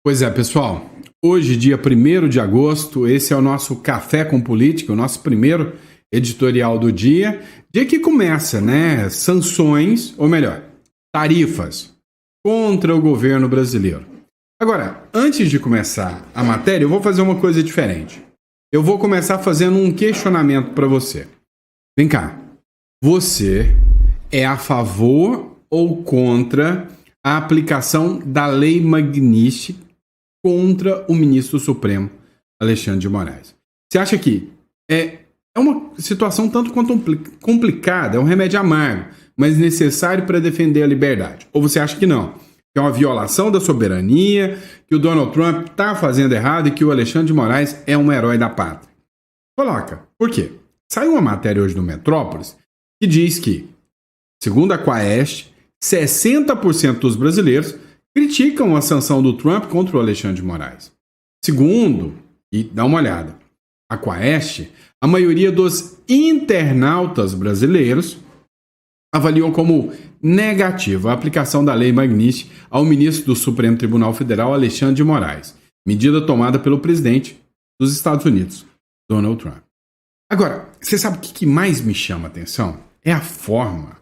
Pois é, pessoal. Hoje, dia 1º de agosto, esse é o nosso Café com Política, o nosso primeiro editorial do dia. Dia que começa, né? Sanções, ou melhor, tarifas contra o governo brasileiro. Agora, antes de começar a matéria, eu vou fazer uma coisa diferente. Eu vou começar fazendo um questionamento para você. Vem cá. Você é a favor ou contra a aplicação da Lei Magnitsky contra o ministro Supremo, Alexandre de Moraes? Você acha que é uma situação tanto quanto complicada, é um remédio amargo, mas necessário para defender a liberdade? Ou você acha que não? Que é uma violação da soberania, que o Donald Trump está fazendo errado e que o Alexandre de Moraes é um herói da pátria? Coloca. Por quê? Saiu uma matéria hoje no Metrópolis que diz que, segundo a Quaest, 60% dos brasileiros criticam a sanção do Trump contra o Alexandre de Moraes. Segundo, e dá uma olhada, a Quaest, a maioria dos internautas brasileiros avaliam como negativa a aplicação da Lei Magnitsky ao ministro do Supremo Tribunal Federal, Alexandre de Moraes, medida tomada pelo presidente dos Estados Unidos, Donald Trump. Agora, você sabe o que mais me chama a atenção? É a forma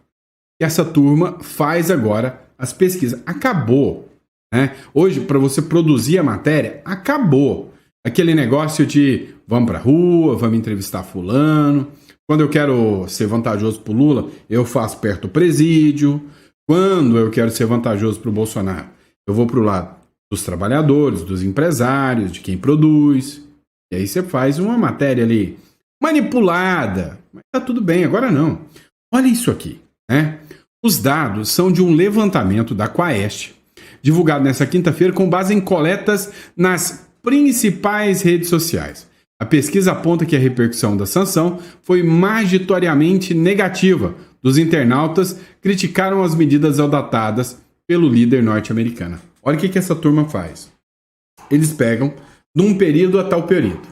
que essa turma faz agora as pesquisas. Acabou, né? Hoje, para você produzir a matéria, acabou. Aquele negócio de vamos para a rua, vamos entrevistar fulano. Quando eu quero ser vantajoso para o Lula, eu faço perto do presídio. Quando eu quero ser vantajoso para o Bolsonaro, eu vou para o lado dos trabalhadores, dos empresários, de quem produz. E aí você faz uma matéria ali manipulada. Mas tá tudo bem, agora não. Olha isso aqui, né? Os dados são de um levantamento da Quaest, divulgado nesta quinta-feira com base em coletas nas principais redes sociais. A pesquisa aponta que a repercussão da sanção foi majoritariamente negativa. Dos internautas criticaram as medidas adotadas pelo líder norte-americano. Olha o que essa turma faz. Eles pegam de um período a tal período.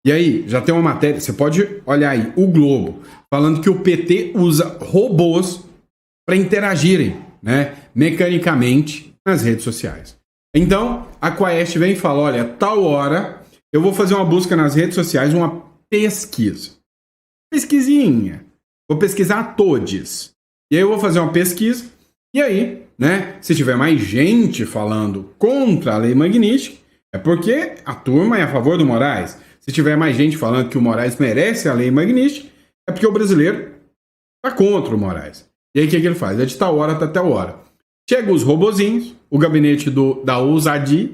E aí, já tem uma matéria, você pode olhar aí, o Globo, falando que o PT usa robôs para interagirem, né, mecanicamente nas redes sociais. Então, a Quaest vem e fala, olha, tal hora eu vou fazer uma busca nas redes sociais, uma pesquisa. Pesquisinha. Vou pesquisar todos. E aí eu vou fazer uma pesquisa, e aí, né, se tiver mais gente falando contra a Lei Magnitsky, é porque a turma é a favor do Moraes. Se tiver mais gente falando que o Moraes merece a Lei Magnitsky, é porque o brasileiro está contra o Moraes. E aí o que ele faz? É de tal hora até tal hora. Chega os robozinhos, o gabinete da ousadia,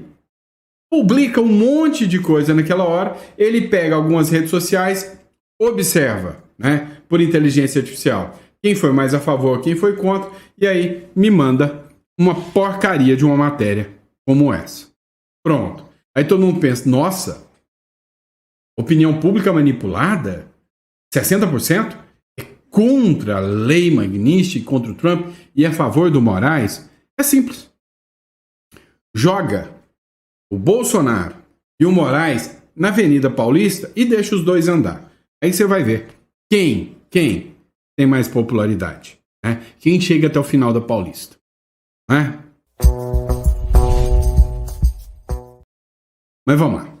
publica um monte de coisa naquela hora, ele pega algumas redes sociais, observa, né, por inteligência artificial, quem foi mais a favor, quem foi contra, e aí me manda uma porcaria de uma matéria como essa. Pronto. Aí todo mundo pensa, nossa, opinião pública manipulada? 60%? É contra a Lei Magnitsky, contra o Trump e a favor do Moraes? É simples. Joga o Bolsonaro e o Moraes na Avenida Paulista e deixa os dois andar. Aí você vai ver quem tem mais popularidade, né? Quem chega até o final da Paulista, né? Mas vamos lá.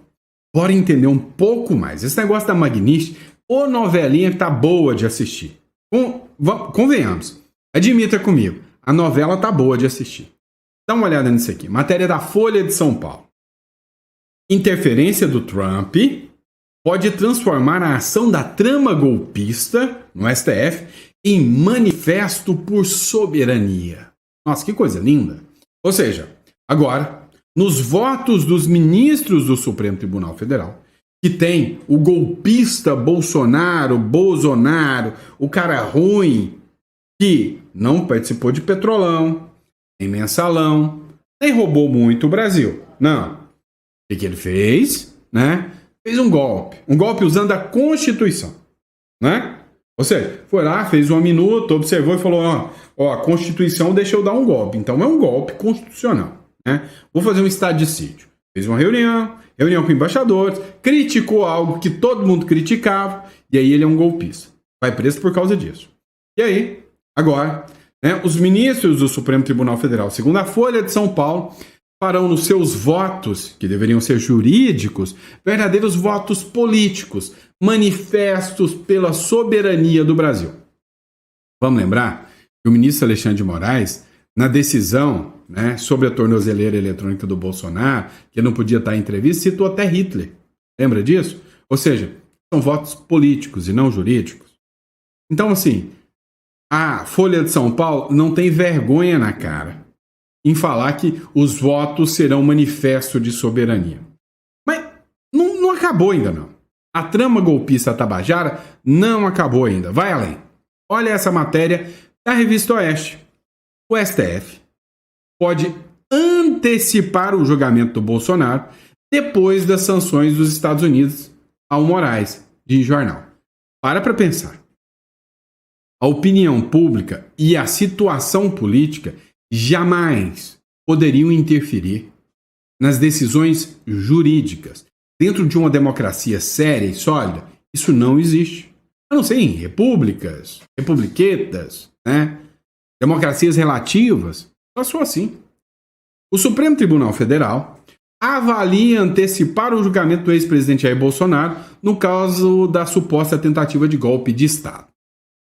Bora entender um pouco mais. Esse negócio da Magnitsky, ô novelinha que tá boa de assistir. Convenhamos. Admita comigo. A novela tá boa de assistir. Dá uma olhada nisso aqui. Matéria da Folha de São Paulo. Interferência do Trump pode transformar a ação da trama golpista no STF em manifesto por soberania. Nossa, que coisa linda. Ou seja, agora, nos votos dos ministros do Supremo Tribunal Federal, que tem o golpista Bolsonaro, o cara ruim, que não participou de Petrolão, nem Mensalão, nem roubou muito o Brasil. Não. O que ele fez? Né? Fez um golpe usando a Constituição. Né? Ou seja, foi lá, fez uma minuta, observou e falou, ó, a Constituição deixa eu dar um golpe. Então é um golpe constitucional. Né? Vou fazer um estado de sítio. Fez uma reunião com embaixadores, criticou algo que todo mundo criticava, e aí ele é um golpista. Vai preso por causa disso. E aí, agora, né, os ministros do Supremo Tribunal Federal, segundo a Folha de São Paulo, farão nos seus votos, que deveriam ser jurídicos, verdadeiros votos políticos, manifestos pela soberania do Brasil. Vamos lembrar que o ministro Alexandre de Moraes, na decisão, né, sobre a tornozeleira eletrônica do Bolsonaro, que não podia estar em entrevista, citou até Hitler. Lembra disso? Ou seja, são votos políticos e não jurídicos. Então, assim, a Folha de São Paulo não tem vergonha na cara em falar que os votos serão manifesto de soberania. Mas não acabou ainda, não. A trama golpista Tabajara não acabou ainda. Vai além. Olha essa matéria da Revista Oeste. O STF pode antecipar o julgamento do Bolsonaro depois das sanções dos Estados Unidos ao Moraes, diz jornal. Para pensar. A opinião pública e a situação política jamais poderiam interferir nas decisões jurídicas. Dentro de uma democracia séria e sólida, isso não existe. A não ser em repúblicas, republiquetas, né? Democracias relativas, só assim. O Supremo Tribunal Federal avalia antecipar o julgamento do ex-presidente Jair Bolsonaro no caso da suposta tentativa de golpe de Estado.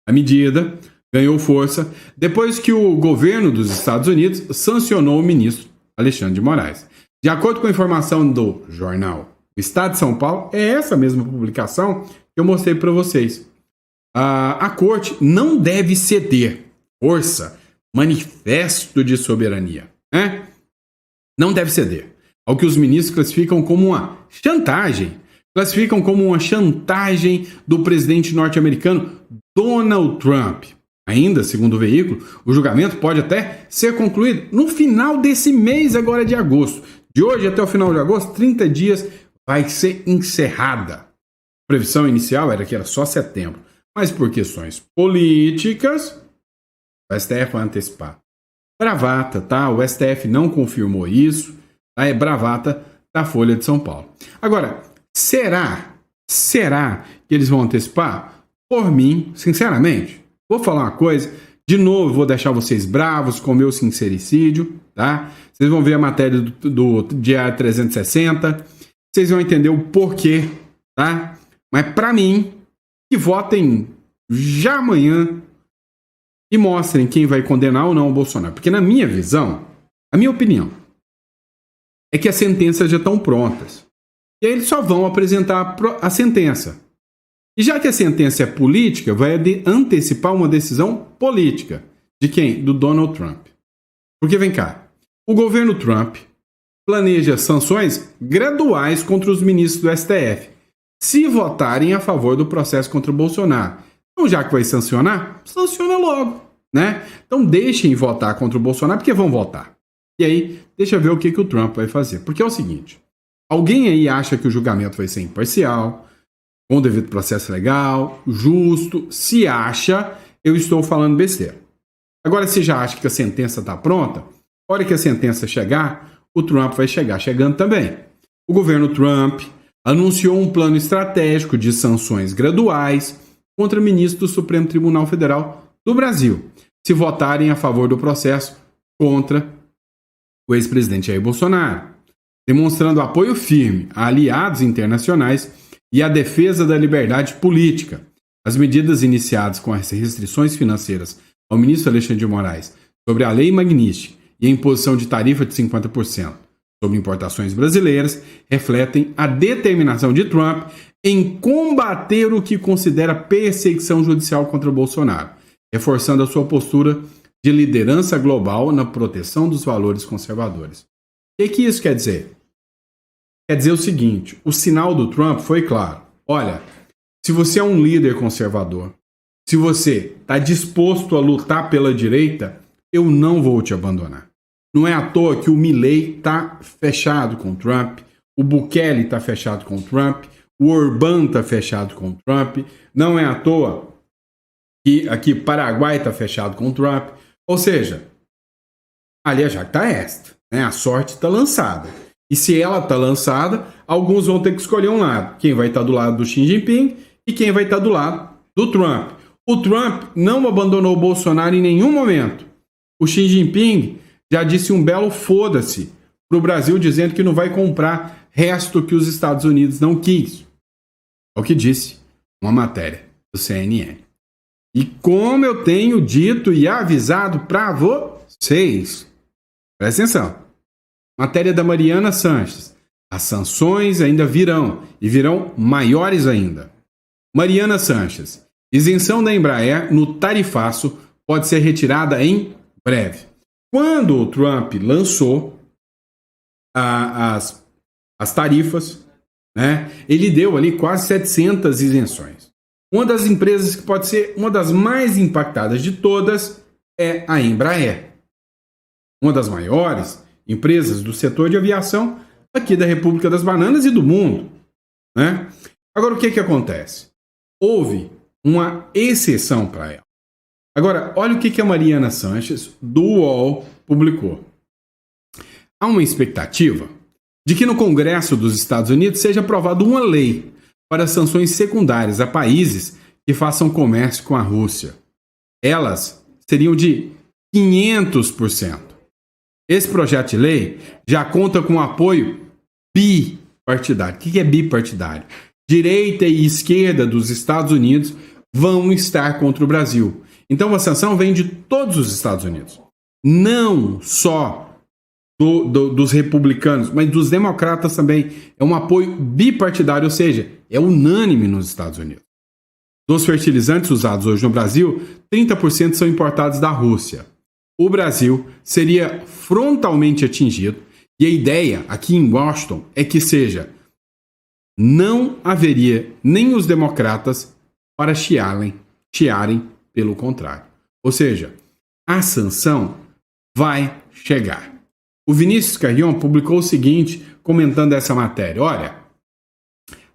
A medida ganhou força depois que o governo dos Estados Unidos sancionou o ministro Alexandre de Moraes. De acordo com a informação do jornal O Estado de São Paulo, é essa mesma publicação que eu mostrei para vocês. A corte não deve ceder força, manifesto de soberania, né? Não deve ceder ao que os ministros classificam como uma chantagem. Classificam como uma chantagem do presidente norte-americano Donald Trump. Ainda, segundo o veículo, o julgamento pode até ser concluído no final desse mês agora de agosto. De hoje até o final de agosto, 30 dias, vai ser encerrada. A previsão inicial era que era só setembro, mas por questões políticas, o STF vai antecipar. Bravata, tá? O STF não confirmou isso, tá? É bravata da Folha de São Paulo. Agora, será que eles vão antecipar? Por mim, sinceramente, vou falar uma coisa, de novo vou deixar vocês bravos com o meu sincericídio, tá? Vocês vão ver a matéria do Diário 360, vocês vão entender o porquê, tá? Mas para mim, que votem já amanhã e mostrem quem vai condenar ou não o Bolsonaro. Porque na minha visão, a minha opinião, é que as sentenças já estão prontas. E aí eles só vão apresentar a sentença. E já que a sentença é política, vai antecipar uma decisão política. De quem? Do Donald Trump. Porque vem cá, o governo Trump planeja sanções graduais contra os ministros do STF, se votarem a favor do processo contra o Bolsonaro. Então, já que vai sancionar, sanciona logo, né? Então, deixem votar contra o Bolsonaro, porque vão votar. E aí, deixa eu ver o que o Trump vai fazer. Porque é o seguinte, alguém aí acha que o julgamento vai ser imparcial, com o devido processo legal, justo. Se acha, eu estou falando besteira. Agora, se já acha que a sentença está pronta, a hora que a sentença chegar, o Trump vai chegar chegando também. O governo Trump anunciou um plano estratégico de sanções graduais contra ministros do Supremo Tribunal Federal do Brasil, se votarem a favor do processo contra o ex-presidente Jair Bolsonaro, demonstrando apoio firme a aliados internacionais e a defesa da liberdade política. As medidas iniciadas com as restrições financeiras ao ministro Alexandre de Moraes sobre a Lei Magnitsky e a imposição de tarifa de 50% sobre importações brasileiras refletem a determinação de Trump em combater o que considera perseguição judicial contra Bolsonaro, reforçando a sua postura de liderança global na proteção dos valores conservadores. O que isso quer dizer? Quer dizer o seguinte, o sinal do Trump foi claro. Olha, se você é um líder conservador, se você está disposto a lutar pela direita, eu não vou te abandonar. Não é à toa que o Milley está fechado com o Trump, o Bukele está fechado com o Trump, o Orbán está fechado com o Trump, não é à toa que aqui Paraguai está fechado com o Trump. Ou seja, ali já está esta, né? A sorte está lançada. E se ela está lançada, alguns vão ter que escolher um lado. Quem vai estar do lado do Xi Jinping e quem vai estar do lado do Trump. O Trump não abandonou o Bolsonaro em nenhum momento. O Xi Jinping já disse um belo foda-se para o Brasil, dizendo que não vai comprar resto que os Estados Unidos não quis. É o que disse uma matéria do CNN. E como eu tenho dito e avisado para vocês, presta atenção, matéria da Mariana Sanches, as sanções ainda virão, e virão maiores ainda. Mariana Sanches, isenção da Embraer no tarifaço pode ser retirada em breve. Quando o Trump lançou as tarifas, né, ele deu ali quase 700 isenções. Uma das empresas que pode ser uma das mais impactadas de todas é a Embraer. Uma das maiores empresas do setor de aviação aqui da República das Bananas e do mundo, né? Agora, o que acontece? Houve uma exceção para ela. Agora, olha o que a Mariana Sanches, do UOL, publicou. Há uma expectativa de que no Congresso dos Estados Unidos seja aprovada uma lei para sanções secundárias a países que façam comércio com a Rússia. Elas seriam de 500%. Esse projeto de lei já conta com apoio bipartidário. O que é bipartidário? Direita e esquerda dos Estados Unidos vão estar contra o Brasil. Então a sanção vem de todos os Estados Unidos. Não só dos republicanos, mas dos democratas também. É um apoio bipartidário, ou seja, é unânime nos Estados Unidos. Dos fertilizantes usados hoje no Brasil, 30% são importados da Rússia. O Brasil seria frontalmente atingido e a ideia aqui em Washington é que não haveria nem os democratas para chiarem, pelo contrário. Ou seja, a sanção vai chegar. O Vinícius Carrion publicou o seguinte, comentando essa matéria. Olha,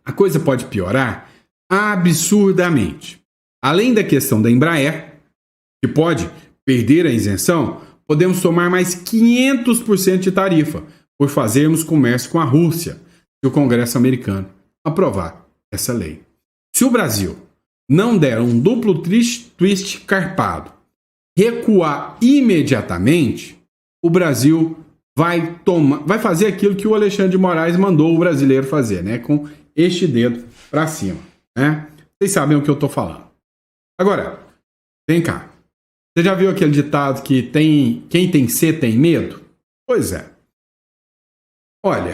a coisa pode piorar absurdamente. Além da questão da Embraer, que pode perder a isenção, podemos tomar mais 500% de tarifa por fazermos comércio com a Rússia, se o Congresso americano aprovar essa lei. Se o Brasil não der um duplo twist carpado, recuar imediatamente, o Brasil vai fazer aquilo que o Alexandre de Moraes mandou o brasileiro fazer, né? Com este dedo para cima, né? Vocês sabem o que eu estou falando. Agora, vem cá. Você já viu aquele ditado que quem tem sede tem medo? Pois é. Olha,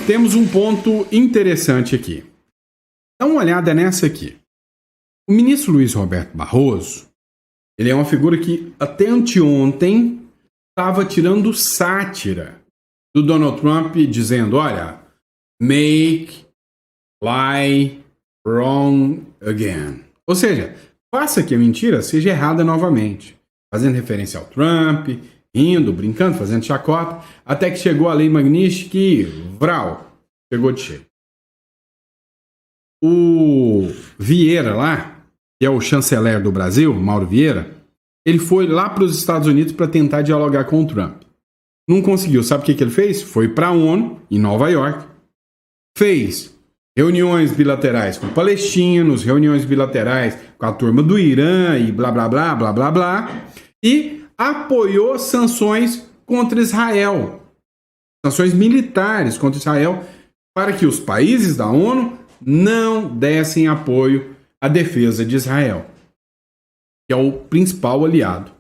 temos um ponto interessante aqui. Dá uma olhada nessa aqui. O ministro Luiz Roberto Barroso, ele é uma figura que até anteontem estava tirando sátira do Donald Trump, dizendo, olha, make, lie, wrong again. Ou seja, faça que a mentira seja errada novamente. Fazendo referência ao Trump, rindo, brincando, fazendo chacota, até que chegou a lei Magnitsky e, vral, chegou de cheio. O Vieira lá, que é o chanceler do Brasil, Mauro Vieira, ele foi lá para os Estados Unidos para tentar dialogar com o Trump. Não conseguiu. Sabe o que ele fez? Foi para a ONU, em Nova York. Fez reuniões bilaterais com palestinos, reuniões bilaterais com a turma do Irã e blá, blá, blá, blá, blá, blá. E apoiou sanções contra Israel. Sanções militares contra Israel para que os países da ONU não dessem apoio à defesa de Israel, que é o principal aliado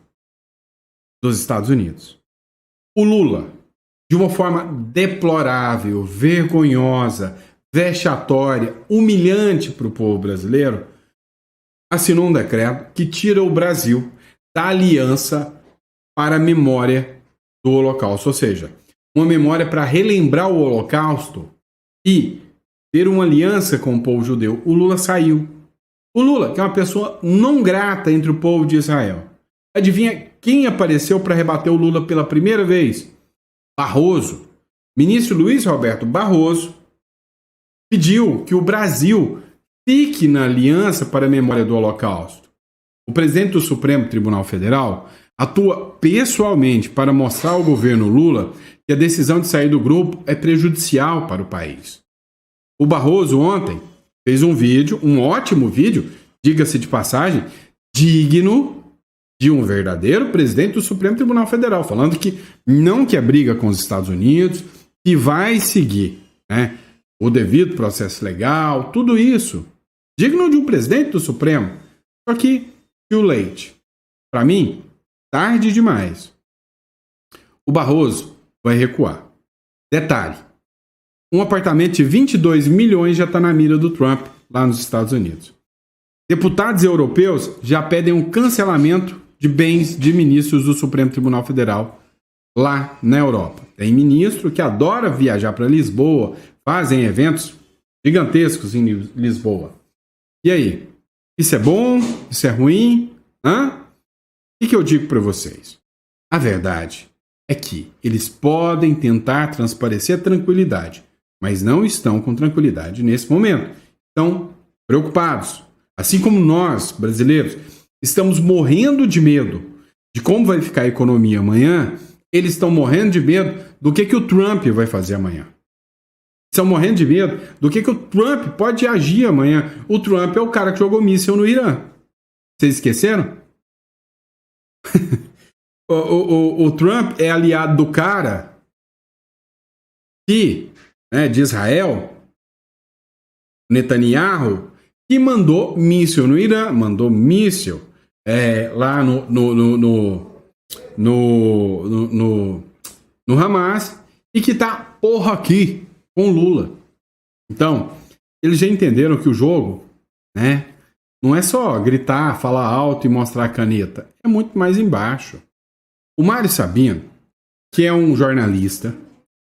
dos Estados Unidos. O Lula, de uma forma deplorável, vergonhosa, vexatória, humilhante para o povo brasileiro, assinou um decreto que tira o Brasil da aliança para a memória do Holocausto, ou seja, uma memória para relembrar o Holocausto e ter uma aliança com o povo judeu. O Lula saiu. O Lula, que é uma pessoa não grata entre o povo de Israel. Adivinha quem apareceu para rebater o Lula pela primeira vez? Barroso. Ministro Luiz Roberto Barroso pediu que o Brasil fique na aliança para a memória do Holocausto. O presidente do Supremo Tribunal Federal atua pessoalmente para mostrar ao governo Lula que a decisão de sair do grupo é prejudicial para o país. O Barroso ontem fez um vídeo, um ótimo vídeo, diga-se de passagem, digno de um verdadeiro presidente do Supremo Tribunal Federal, falando que não quer briga com os Estados Unidos, que vai seguir, né, o devido processo legal, tudo isso, digno de um presidente do Supremo. Só que, too late. Para mim, tarde demais. O Barroso vai recuar. Detalhe, um apartamento de 22 milhões já está na mira do Trump lá nos Estados Unidos. Deputados europeus já pedem um cancelamento de bens de ministros do Supremo Tribunal Federal lá na Europa. Tem ministro que adora viajar para Lisboa, fazem eventos gigantescos em Lisboa. E aí? Isso é bom? Isso é ruim? Hã? O que eu digo para vocês? A verdade é que eles podem tentar transparecer a tranquilidade, mas não estão com tranquilidade nesse momento. Estão preocupados. Assim como nós, brasileiros, estamos morrendo de medo de como vai ficar a economia amanhã, eles estão morrendo de medo do que o Trump vai fazer amanhã. Estão morrendo de medo do que o Trump pode agir amanhã. O Trump é o cara que jogou míssil no Irã. Vocês esqueceram? o Trump é aliado do cara que, né, de Israel, Netanyahu, que mandou míssil no Irã, mandou míssil lá no Hamas, e que tá porra aqui com Lula. Então, eles já entenderam que o jogo, né, não é só gritar, falar alto e mostrar a caneta, é muito mais embaixo. O Mário Sabino, que é um jornalista,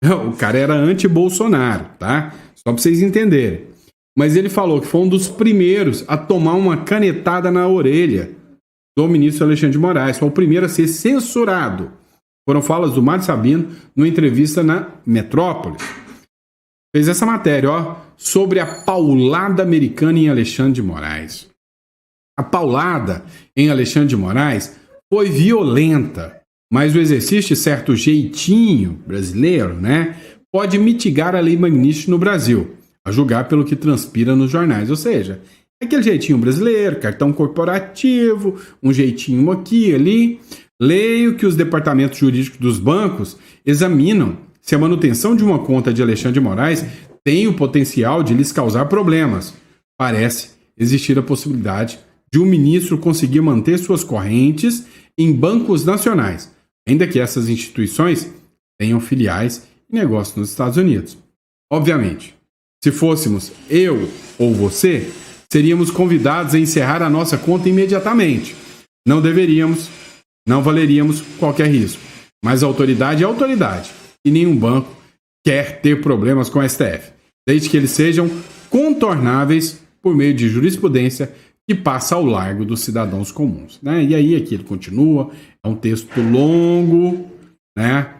o cara era anti-Bolsonaro, tá? Só pra vocês entenderem. Mas ele falou que foi um dos primeiros a tomar uma canetada na orelha do ministro Alexandre de Moraes. Foi o primeiro a ser censurado. Foram falas do Mário Sabino numa entrevista na Metrópolis. Fez essa matéria, ó, sobre a paulada americana em Alexandre de Moraes. A paulada em Alexandre de Moraes foi violenta, mas o exercício de certo jeitinho brasileiro, né, pode mitigar a lei Magnitsky no Brasil, a julgar pelo que transpira nos jornais. Ou seja, aquele jeitinho brasileiro, cartão corporativo, um jeitinho aqui e ali. Leio que os departamentos jurídicos dos bancos examinam se a manutenção de uma conta de Alexandre de Moraes tem o potencial de lhes causar problemas. Parece existir a possibilidade de um ministro conseguir manter suas correntes em bancos nacionais, ainda que essas instituições tenham filiais e negócios nos Estados Unidos. Obviamente, se fôssemos eu ou você, seríamos convidados a encerrar a nossa conta imediatamente. Não deveríamos, não valeríamos qualquer risco. Mas a autoridade é autoridade e nenhum banco quer ter problemas com a STF, desde que eles sejam contornáveis por meio de jurisprudência que passa ao largo dos cidadãos comuns, né? E aí aqui ele continua, é um texto longo, né?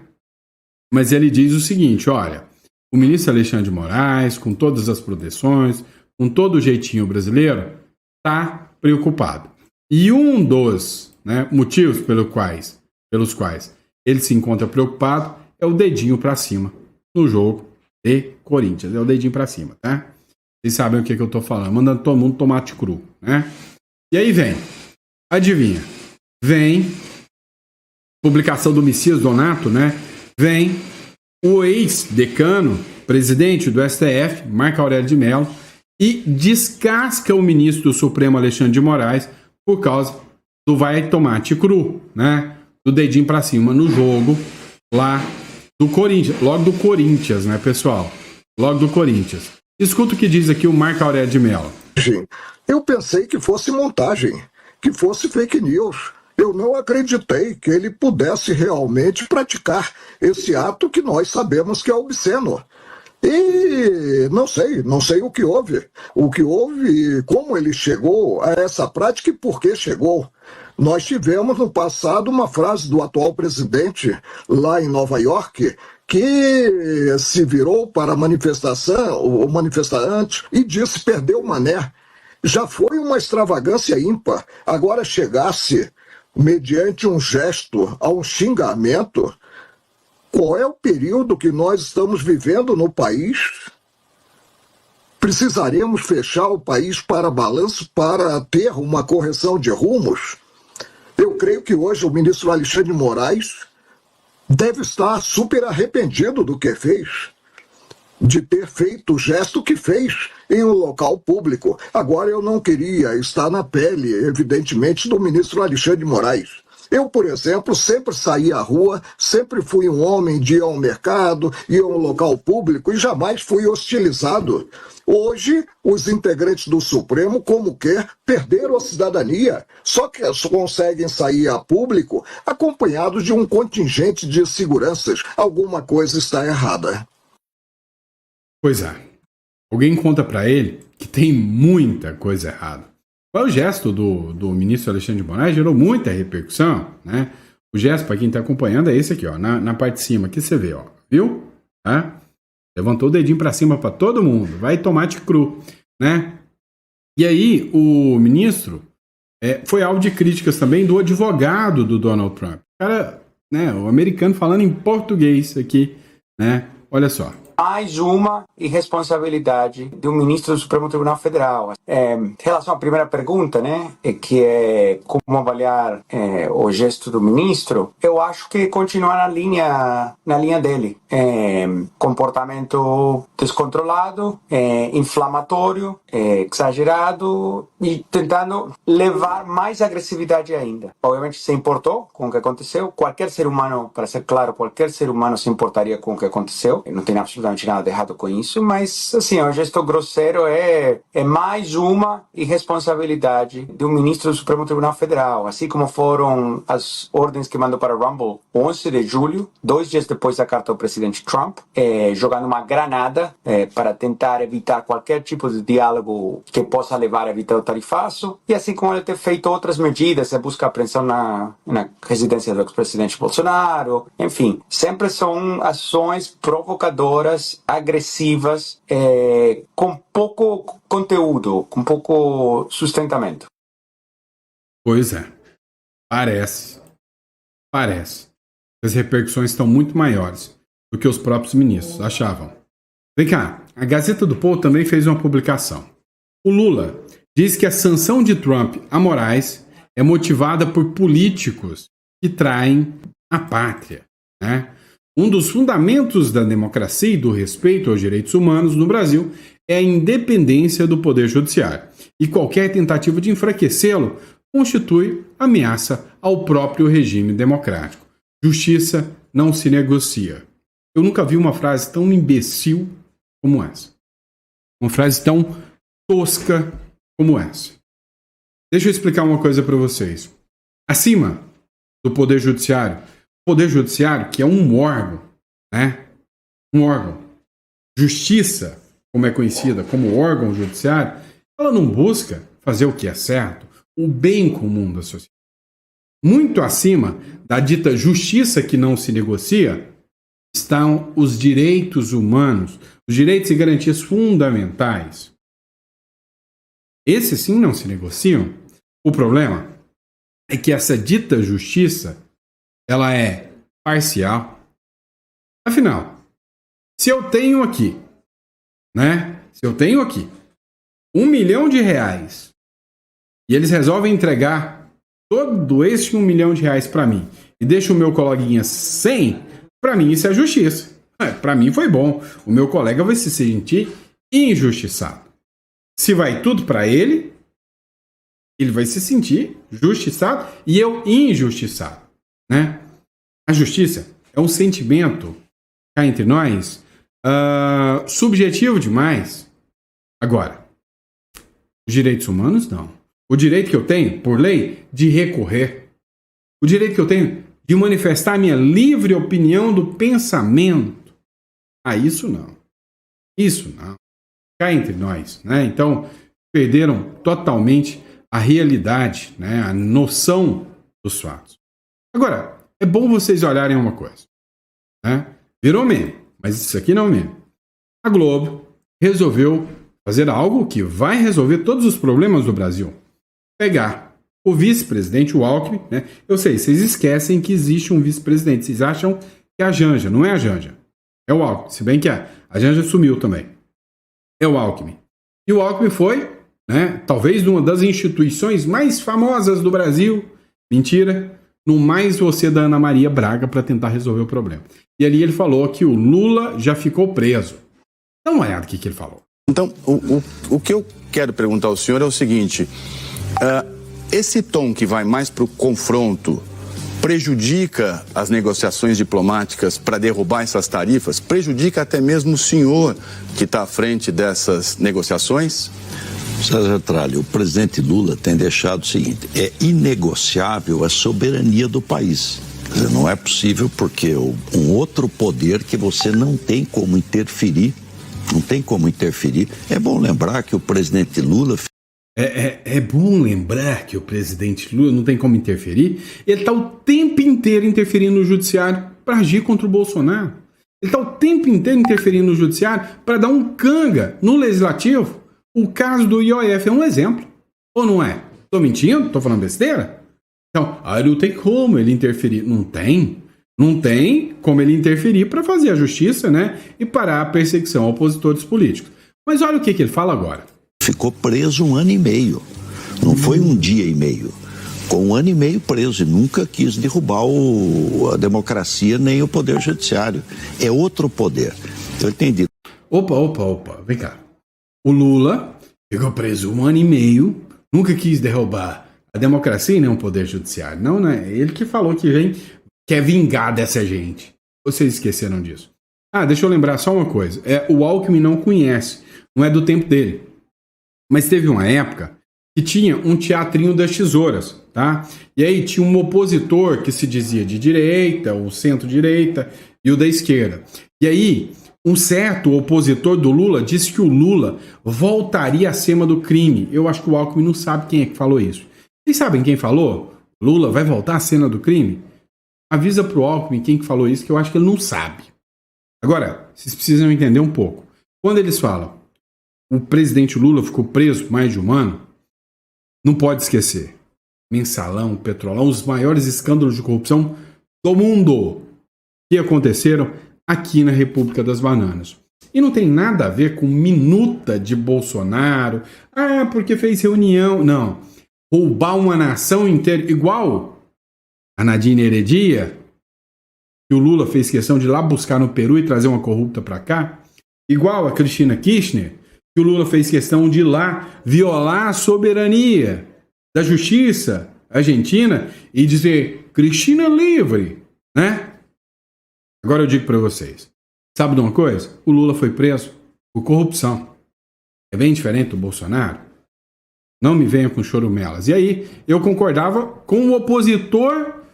Mas ele diz o seguinte, olha, o ministro Alexandre de Moraes, com todas as proteções, com todo o jeitinho brasileiro, está preocupado. E um dos, né, motivos pelos quais ele se encontra preocupado é o dedinho para cima no jogo de Corinthians. É o dedinho para cima, tá? Vocês sabem o que eu tô falando. Mandando todo mundo tomate cru, né? E aí vem, adivinha? Vem, publicação do Messias Donato, né? Vem o ex-decano, presidente do STF, Marco Aurélio de Mello, e descasca o ministro do Supremo Alexandre de Moraes por causa do vai tomate cru, né? Do dedinho pra cima no jogo lá do Corinthians, logo do Corinthians, né, pessoal? Logo do Corinthians. Escuta o que diz aqui o Marco Aurélio de Mello. Eu pensei que fosse montagem, que fosse fake news. Eu não acreditei que ele pudesse realmente praticar esse ato que nós sabemos que é obsceno. E não sei o que houve. O que houve, como ele chegou a essa prática e por que chegou. Nós tivemos no passado uma frase do atual presidente lá em Nova York que se virou para a manifestação, o manifestante, e disse perdeu o mané. Já foi uma extravagância ímpar. Agora chegasse, mediante um gesto, a um xingamento. Qual é o período que nós estamos vivendo no país? Precisaremos fechar o país para balanço para ter uma correção de rumos? Eu creio que hoje o ministro Alexandre de Moraes deve estar super arrependido do que fez, de ter feito o gesto que fez em um local público. Agora, eu não queria estar na pele, evidentemente, do ministro Alexandre de Moraes. Eu, por exemplo, sempre saí à rua, sempre fui um homem de ir ao mercado, ir a um local público e jamais fui hostilizado. Hoje, os integrantes do Supremo, como quer, perderam a cidadania, só que conseguem sair a público acompanhados de um contingente de seguranças. Alguma coisa está errada. Pois é. Alguém conta para ele que tem muita coisa errada. O gesto do ministro Alexandre de Moraes gerou muita repercussão, né? O gesto, para quem está acompanhando, é esse aqui, ó, na parte de cima, aqui você vê, ó, viu? Tá? Levantou o dedinho para cima para todo mundo, vai tomate cru, né? E aí, o ministro foi alvo de críticas também do advogado do Donald Trump. O cara, né, o americano falando em português aqui, né? Olha só. Mais uma irresponsabilidade do ministro do Supremo Tribunal Federal. Em relação à primeira pergunta, né, que é como avaliar o gesto do ministro, eu acho que continua na linha dele. Comportamento descontrolado, inflamatório, exagerado e tentando levar mais agressividade ainda. Obviamente se importou com o que aconteceu. Qualquer ser humano, para ser claro, qualquer ser humano se importaria com o que aconteceu. Não tem absolutamente nada de errado com isso, mas assim, o gesto grosseiro é mais uma irresponsabilidade do ministro do Supremo Tribunal Federal, assim como foram as ordens que mandou para o Rumble 11 de julho, 2 dias depois da carta do presidente Trump, jogando uma granada para tentar evitar qualquer tipo de diálogo que possa levar a evitar o tarifaço, e assim como ele ter feito outras medidas, busca apreensão na residência do ex-presidente Bolsonaro, enfim, sempre são ações provocadoras, agressivas, com pouco conteúdo, com pouco sustentamento. Pois é. Parece. As repercussões estão muito maiores do que os próprios ministros achavam. Vem cá, a Gazeta do Povo também fez uma publicação. O Lula diz que a sanção de Trump a Moraes é motivada por políticos que traem a pátria, né? Um dos fundamentos da democracia e do respeito aos direitos humanos no Brasil é a independência do Poder Judiciário, e qualquer tentativa de enfraquecê-lo constitui ameaça ao próprio regime democrático. Justiça não se negocia. Eu nunca vi uma frase tão imbecil como essa. Uma frase tão tosca como essa. Deixa eu explicar uma coisa para vocês. Acima do Poder Judiciário, Poder Judiciário, que é um órgão, né? Um órgão. Justiça, como é conhecida como órgão judiciário, ela não busca fazer o que é certo, o bem comum da sociedade. Muito acima da dita justiça que não se negocia, estão os direitos humanos, os direitos e garantias fundamentais. Esses sim não se negociam. O problema é que essa dita justiça ela é parcial. Afinal, se eu tenho aqui, né? Se eu tenho aqui R$1 milhão e eles resolvem entregar todo esse R$1 milhão para mim e deixa o meu coleguinha sem, para mim isso é justiça. Para mim foi bom. O meu colega vai se sentir injustiçado. Se vai tudo para ele, ele vai se sentir justiçado e eu injustiçado. Né? A justiça é um sentimento, cá entre nós, subjetivo demais. Agora, os direitos humanos não. O direito que eu tenho, por lei, de recorrer. O direito que eu tenho de manifestar a minha livre opinião do pensamento. Isso não. Isso não. Cá entre nós. Né? Então, perderam totalmente a realidade, né? A noção dos fatos. Agora, é bom vocês olharem uma coisa. Né? Virou meme, mas isso aqui não é meme. A Globo resolveu fazer algo que vai resolver todos os problemas do Brasil. Pegar o vice-presidente, o Alckmin, né? Eu sei, vocês esquecem que existe um vice-presidente. Vocês acham que é a Janja. Não é a Janja. É o Alckmin. Se bem que a Janja sumiu também. É o Alckmin. E o Alckmin foi, né, talvez uma das instituições mais famosas do Brasil Mentira. No mais você da Ana Maria Braga para tentar resolver o problema. E ali ele falou que o Lula já ficou preso. Dá uma olhada o que ele falou. Então, o que eu quero perguntar ao senhor é o seguinte, esse tom que vai mais para o confronto prejudica as negociações diplomáticas para derrubar essas tarifas? Prejudica até mesmo o senhor que está à frente dessas negociações? César Tralli, o presidente Lula tem deixado o seguinte, é inegociável a soberania do país. Quer dizer, não é possível porque um outro poder que você não tem como interferir, É bom lembrar que o presidente Lula... É bom lembrar que o presidente Lula não tem como interferir. Ele está o tempo inteiro interferindo no judiciário para agir contra o Bolsonaro. Ele está o tempo inteiro interferindo no judiciário para dar um canga no legislativo. O caso do IOF é um exemplo. Ou não é? Estou mentindo? Estou falando besteira? Então, não tem como ele interferir. Não tem. Não tem como ele interferir para fazer a justiça, né? E parar a perseguição a opositores políticos. Mas olha o que ele fala agora. Ficou preso 1 ano e meio. Não foi 1 dia e meio. Ficou 1 ano e meio preso e nunca quis derrubar a democracia nem o poder judiciário. É outro poder. Eu entendi. Opa. Vem cá. O Lula ficou preso 1 ano e meio, nunca quis derrubar a democracia e nem o poder judiciário. Não, né? Ele que falou que quer vingar dessa gente. Vocês esqueceram disso. Deixa eu lembrar só uma coisa. O Alckmin não conhece, não é do tempo dele. Mas teve uma época que tinha um teatrinho das tesouras, tá? E aí tinha um opositor que se dizia de direita, o centro-direita e o da esquerda. E aí, um certo opositor do Lula disse que o Lula voltaria à cena do crime. Eu acho que o Alckmin não sabe quem é que falou isso. Vocês sabem quem falou? Lula vai voltar à cena do crime? Avisa pro Alckmin quem que falou isso, que eu acho que ele não sabe. Agora, vocês precisam entender um pouco. Quando eles falam o presidente Lula ficou preso por mais de 1 ano, não pode esquecer. Mensalão, Petrolão, os maiores escândalos de corrupção do mundo que aconteceram aqui na República das Bananas. E não tem nada a ver com minuta de Bolsonaro, porque fez reunião. Não. Roubar uma nação inteira, igual a Nadine Heredia, que o Lula fez questão de ir lá buscar no Peru e trazer uma corrupta para cá, igual a Cristina Kirchner, que o Lula fez questão de ir lá violar a soberania da justiça argentina e dizer Cristina livre, né? Agora eu digo para vocês, sabe de uma coisa? O Lula foi preso por corrupção. É bem diferente do Bolsonaro. Não me venha com chorumelas. E aí eu concordava com o opositor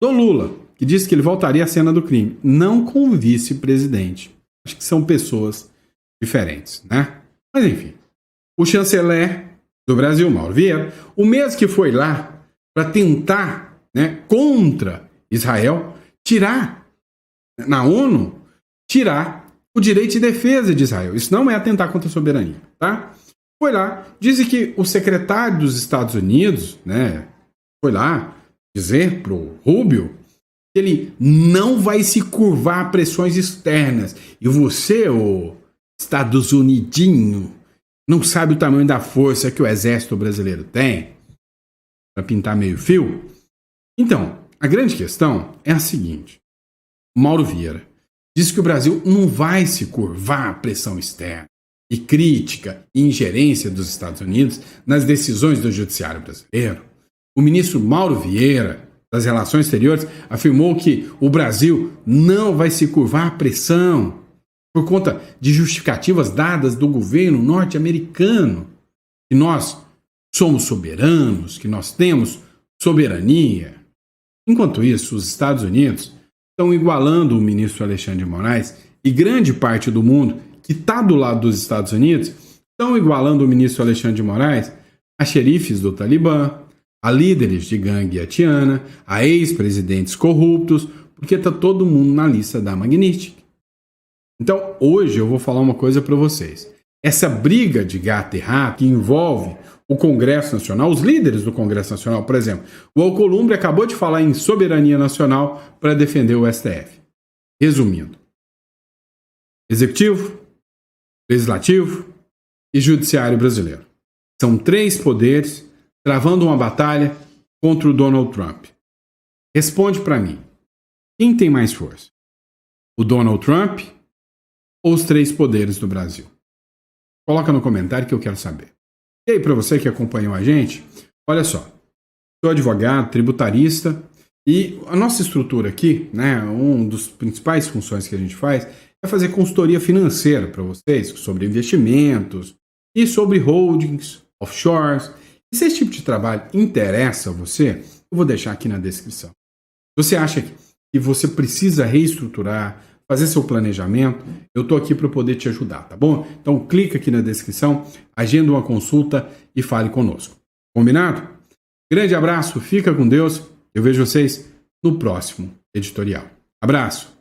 do Lula, que disse que ele voltaria à cena do crime, não com o vice-presidente. Acho que são pessoas diferentes, né? Mas enfim, o chanceler do Brasil, Mauro Vieira, o mesmo que foi lá para tentar, né, contra Israel, tirar, na ONU, tirar o direito de defesa de Israel. Isso não é atentar contra a soberania, tá? Foi lá, disse que o secretário dos Estados Unidos, né, foi lá dizer pro Rubio que ele não vai se curvar a pressões externas. E você, ô Estados Unidinho, não sabe o tamanho da força que o exército brasileiro tem para pintar meio fio? Então, a grande questão é a seguinte. Mauro Vieira diz que o Brasil não vai se curvar à pressão externa e crítica e ingerência dos Estados Unidos nas decisões do judiciário brasileiro. O ministro Mauro Vieira, das Relações Exteriores, afirmou que o Brasil não vai se curvar à pressão por conta de justificativas dadas do governo norte-americano, que nós somos soberanos, que nós temos soberania. Enquanto isso, os Estados Unidos estão igualando o ministro Alexandre de Moraes e grande parte do mundo que está do lado dos Estados Unidos estão igualando o ministro Alexandre de Moraes a xerifes do Talibã, a líderes de gangue haitiana, a ex-presidentes corruptos, porque está todo mundo na lista da Magnitsky. Então, hoje eu vou falar uma coisa para vocês. Essa briga de gato e rato que envolve o Congresso Nacional, os líderes do Congresso Nacional, por exemplo, o Alcolumbre acabou de falar em soberania nacional para defender o STF. Resumindo, Executivo, Legislativo e Judiciário brasileiro. São 3 poderes travando uma batalha contra o Donald Trump? Responde para mim. Quem tem mais força? O Donald Trump ou os 3 poderes do Brasil? Coloca no comentário que eu quero saber. E aí, para você que acompanhou a gente, olha só. Sou advogado, tributarista e a nossa estrutura aqui, né, uma das principais funções que a gente faz é fazer consultoria financeira para vocês sobre investimentos e sobre holdings, offshores. E se esse tipo de trabalho interessa a você, eu vou deixar aqui na descrição. Se você acha que você precisa reestruturar, fazer seu planejamento, eu estou aqui para poder te ajudar, tá bom? Então clica aqui na descrição, agenda uma consulta e fale conosco. Combinado? Grande abraço, fica com Deus. Eu vejo vocês no próximo editorial. Abraço!